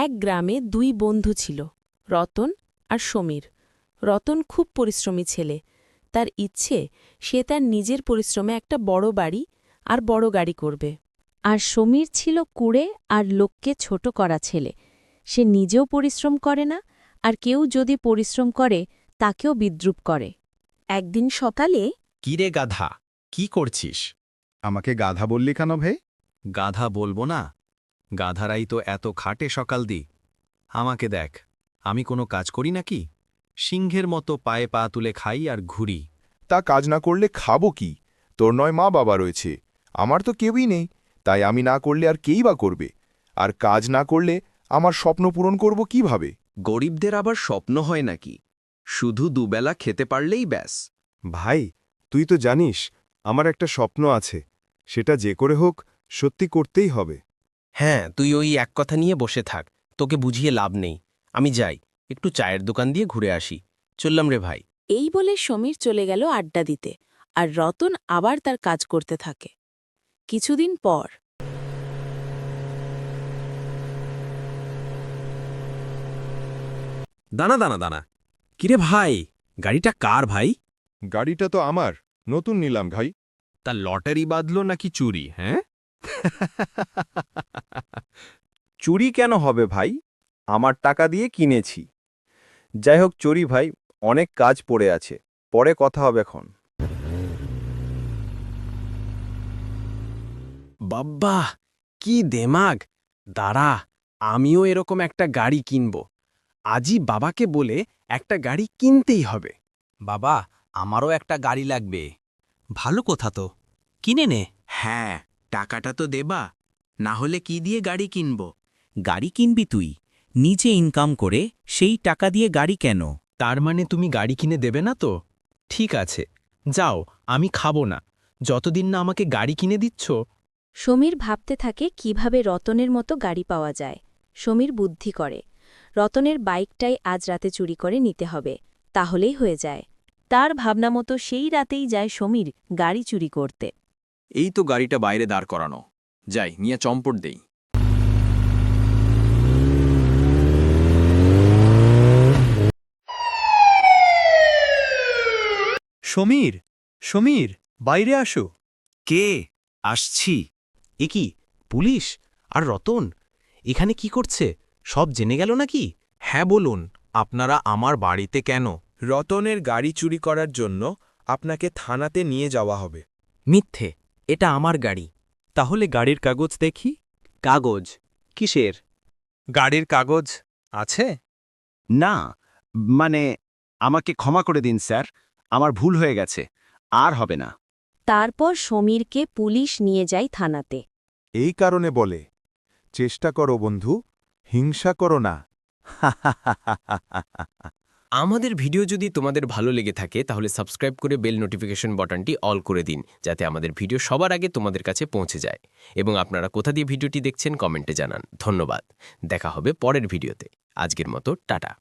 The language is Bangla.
এক গ্রামে দুই বন্ধু ছিল, রতন আর সমীর। রতন খুব পরিশ্রমী ছেলে। তার ইচ্ছে সে তার নিজের পরিশ্রমে একটা বড় বাড়ি আর বড় গাড়ি করবে। আর সমীর ছিল কুঁড়ে আর লোককে ছোট করা ছেলে। সে নিজেও পরিশ্রম করে না, আর কেউ যদি পরিশ্রম করে তাকেও বিদ্রূপ করে। একদিন সকালে কিরে গাধা, কি করছিস? আমাকে গাধা বললি কেন ভাই? গাধা বলবো না? গাধারাই তো এত খাটে সকাল দি। আমাকে দেখ, আমি কোনো কাজ করি নাকি? সিংহের মতো পায়ে পা তুলে খাই আর ঘুরি। তা কাজ না করলে খাবো কি? তোর নয় মা বাবা রয়েছে, আমার তো কেউই নেই। তাই আমি না করলে আর কেই বা করবে? আর কাজ না করলে আমার স্বপ্ন পূরণ করব কিভাবে? গরিবদের আবার স্বপ্ন হয় নাকি? শুধু দুবেলা খেতে পারলেই ব্যাস। ভাই, তুই তো জানিস আমার একটা স্বপ্ন আছে, সেটা যে করে হোক সত্যি করতেই হবে। হ্যাঁ, তুই ওই এক কথা নিয়ে বসে থাক, তোকে বুঝিয়ে লাভ নেই। আমি যাই, একটু চায়ের দোকান দিয়ে ঘুরে আসি। চললাম রে ভাই। এই বলে সমীর চলে গেল আড্ডা দিতে, আর রতন আবার তার কাজ করতে থাকে। কিছুদিন পর দানা দানা দানা, কিরে ভাই, গাড়িটা কার ভাই? গাড়িটা তো আমার, নতুন নিলাম ভাই। তা লটারি বাঁধল নাকি চুরি? হ্যাঁ, চুরি কেন হবে ভাই? আমার টাকা দিয়ে কিনেছি। যাই হোক চুরি ভাই, অনেক কাজ পড়ে আছে, পরে কথা হবে এখন। বাব্বা, কি দেমাগ! দাঁড়া, আমিও এরকম একটা গাড়ি কিনব। আজই বাবাকে বলে একটা গাড়ি কিনতেই হবে। বাবা, আমারও একটা গাড়ি লাগবে। ভালো কথা তো, কিনে নে। হ্যাঁ, টাকাটা তো দেবা, না হলে কি দিয়ে গাড়ি কিনব? গাড়ি কিনবি তুই, নিজে ইনকাম করে সেই টাকা দিয়ে গাড়ি কেন? তার মানে তুমি গাড়ি কিনে দেবে না তো? ঠিক আছে, যাও, আমি খাবো না, যতদিন না আমাকে গাড়ি কিনে দিচ্ছ। সমীর ভাবতে থাকে কিভাবে রতনের মতো গাড়ি পাওয়া যায়। সমীর বুদ্ধি করে, রতনের বাইকটাই আজ রাতে চুরি করে নিতে হবে, তাহলেই হয়ে যায়। তার ভাবনা মতো সেই রাতেই যায় সমীর গাড়ি চুরি করতে। এই তো গাড়িটা বাইরে দাঁড় করানো, যাই নিয়ে চম্পট দেই। সমীর, সমীর, বাইরে আসো। কে? আসছি। এ কি, পুলিশ? আর রতন এখানে কি করছে? সব জেনে গেল নাকি? হ্যাঁ বলুন, আপনারা আমার বাড়িতে কেন? রতনের গাড়ি চুরি করার জন্য আপনাকে থানাতে নিয়ে যাওয়া হবে। মিথ্যে, এটা আমার গাড়ি। তাহলে গাড়ির কাগজ দেখি। কাগজ? কিসের? গাড়ির কাগজ আছে? না, মানে আমাকে ক্ষমা করে দিন স্যার, আমার ভুল হয়ে গেছে, আর হবে না। তারপর সমীরকে পুলিশ নিয়ে যায় থানাতে। এই কারণে বলে, চেষ্টা করো বন্ধু, হিংসা করো না। আমাদের ভিডিও যদি তোমাদের ভালো লেগে থাকে তাহলে সাবস্ক্রাইব করে বেল নোটিফিকেশন বাটনটি অল করে দিন, যাতে আমাদের ভিডিও সবার আগে তোমাদের কাছে পৌঁছে যায়। এবং আপনারা কোথা দিয়ে ভিডিওটি দেখছেন কমেন্টে জানান। ধন্যবাদ, দেখা হবে পরের ভিডিওতে। আজকের মতো টাটা।